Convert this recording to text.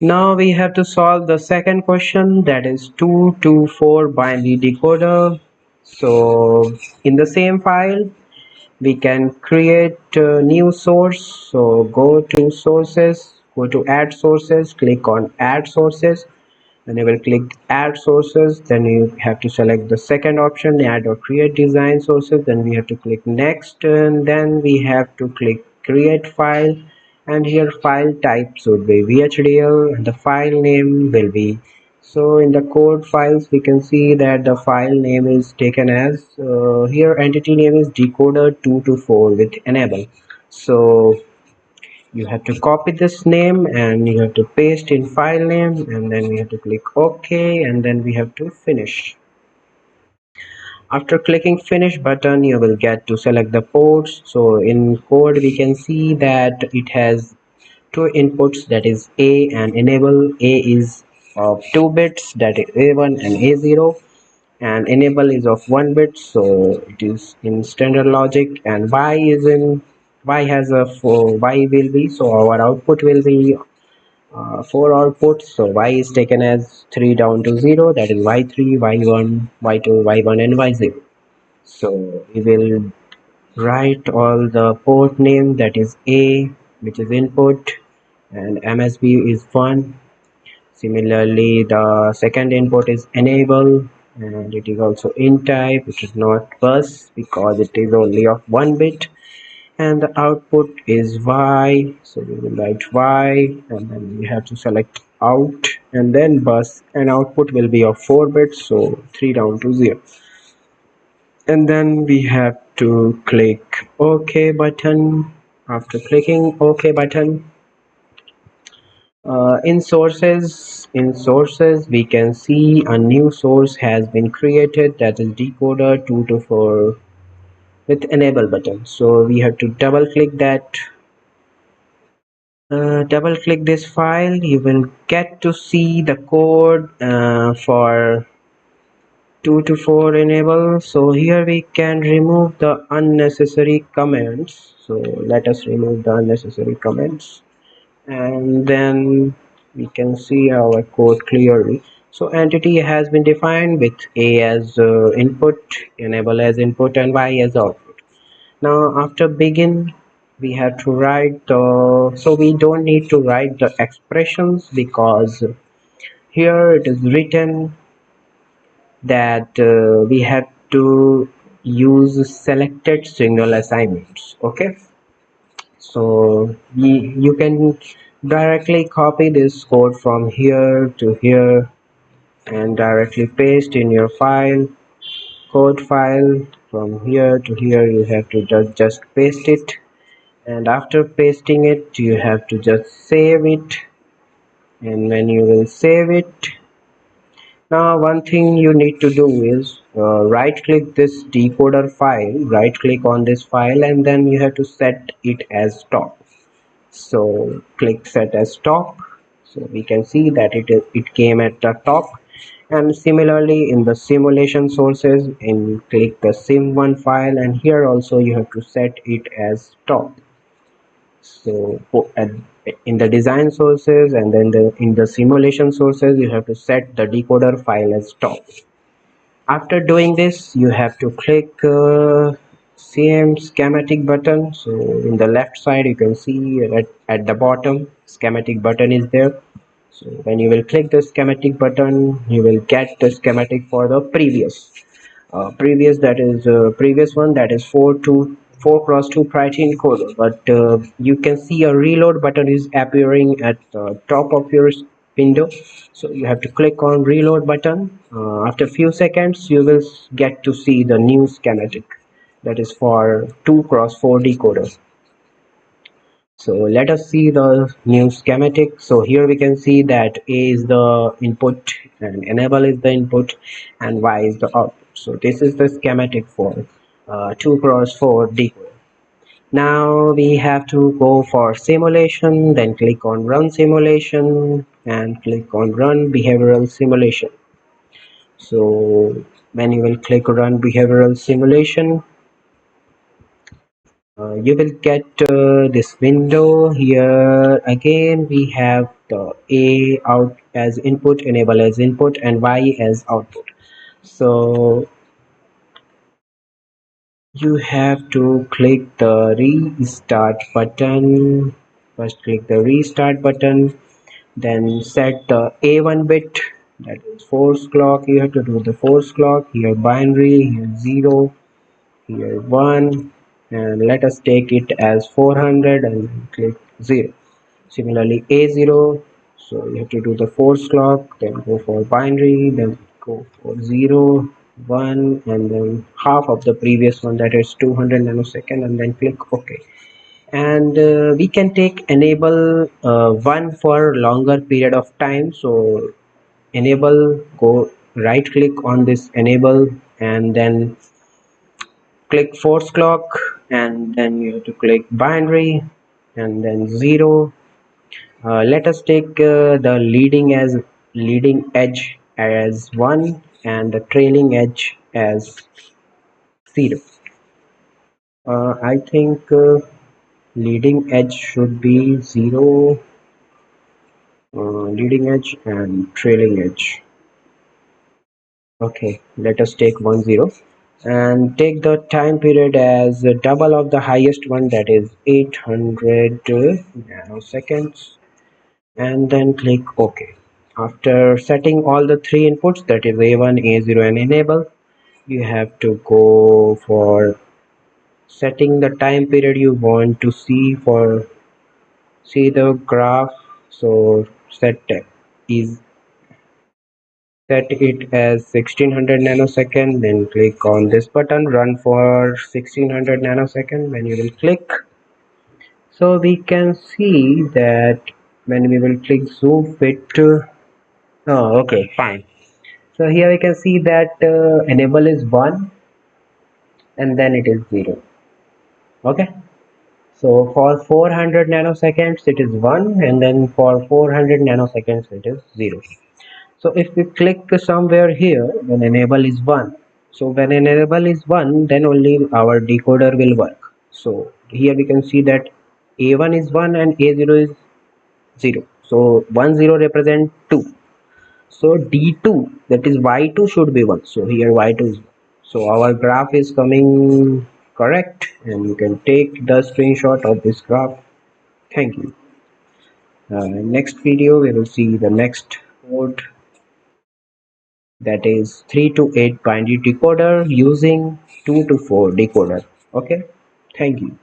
Now we have to solve the second question, that is 2 to 4 binary decoder. So in the same file we can create a new source. So go to sources, go to add sources, click on add sources. Then you will click add sources, then you have to select the second option, add or create design sources. Then we have to click next, and then we have to click create file, and here file types would be VHDL and the file name will be, so in the code files we can see that the file name is taken as here entity name is decoder 2 to 4 with enable. So you have to copy this name and you have to paste in file name, and then we have to click OK, and then we have to finish. After clicking finish button you will get to select the ports. So in code we can see that it has two inputs, that is A and enable. A is of 2 bits, that is A1 and A0, and enable is of 1 bit, so it is in standard logic. And y is in, y has a 4, y will be, so our output will be 4 outputs. So y is taken as 3 down to 0, that is y3, y1, y2, y1 and y0. So we will write all the port name, that is A, which is input, and MSB is 1. Similarly, the second input is enable, and it is also int type. It is not bus because it is only of 1 bit. And the output is y, so we will write y, and then we have to select out and then bus, and output will be of 4 bits, so 3 down to 0. And then we have to click OK button. After clicking OK button, in sources we can see a new source has been created, that is decoder 2 to 4 with enable button. So we have to double click that, double click this file. You will get to see the code for 2 to 4 enable. So here we can remove the unnecessary comments. So let us remove the unnecessary comments, and then we can see our code clearly. So entity has been defined with A as input, enable as input, and Y as output. Now after begin we have to write the, so we don't need to write the expressions because here it is written that we have to use selected signal assignments. Okay, so you can directly copy this code from here to here and directly paste in your file, code file. From here to here you have to just paste it, and after pasting it you have to just save it. And when you will save it, now one thing you need to do is right click this decoder file, right click on this file, and then you have to set it as top. So click set as top, so we can see that it came at the top. And similarly in the simulation sources, in click the sim1 file, and here also you have to set it as top. So in the design sources and then in the simulation sources you have to set the decoder file as top. After doing this you have to click same schematic button. So in the left side you can see at the bottom schematic button is there. So when you will click the schematic button you will get the schematic for the previous, that is previous one, that is 4 cross 2 priority encoder. But you can see a reload button is appearing at the top of your window, so you have to click on reload button. After few seconds you will get to see the new schematic, that is for 2 cross 4 decoder. So let us see the new schematic. So here we can see that A is the input and enable is the input and Y is the output. So this is the schematic for 2 cross 4 decoder. Now we have to go for simulation, then click on run simulation and click on run behavioral simulation. So when you will click run behavioral simulation, You will get this window here. Again we have the A out as input, enable as input, and Y as output. So you have to click the restart button. First click the restart button, then set the A1 bit, that is force clock. You have to do the force clock here, binary here 0, here 1, and let us take it as 400 and click 0. Similarly A0, so you have to do the force clock, then go for binary, then go for 0, 1, and then half of the previous one, that is 200 nanosecond, and then click OK. And we can take enable 1 for longer period of time. So enable, go right click on this enable, and then click force clock, and then you have to click binary and then 0. Let us take the leading edge as 1 and the trailing edge as 0. I think leading edge should be 0, leading edge and trailing edge. Okay, let us take 10 and take the time period as double of the highest one, that is 800 nanoseconds, and then click OK. After setting all the three inputs, that is A1, A0, and enable, you have to go for setting the time period you want to see the graph. So is set it as 1600 nanosecond, then click on this button, run for 1600 nanosecond. When you will click, so we can see that when we will click zoom fit oh okay, fine. So here we can see that enable is 1 and then it is 0. Okay, so for 400 nanoseconds it is 1, and then for 400 nanoseconds it is 0. So if we click somewhere here, when enable is 1, so when enable is 1, then only our decoder will work. So here we can see that A1 is 1 and A0 is 0. So 1 0 represent 2. So D2, that is Y2, should be 1. So here Y2 is 1. So our graph is coming correct, and you can take the screenshot of this graph. Thank you. Next video we will see the next code, that is 3 to 8 binary decoder using 2 to 4 decoder. Okay, thank you.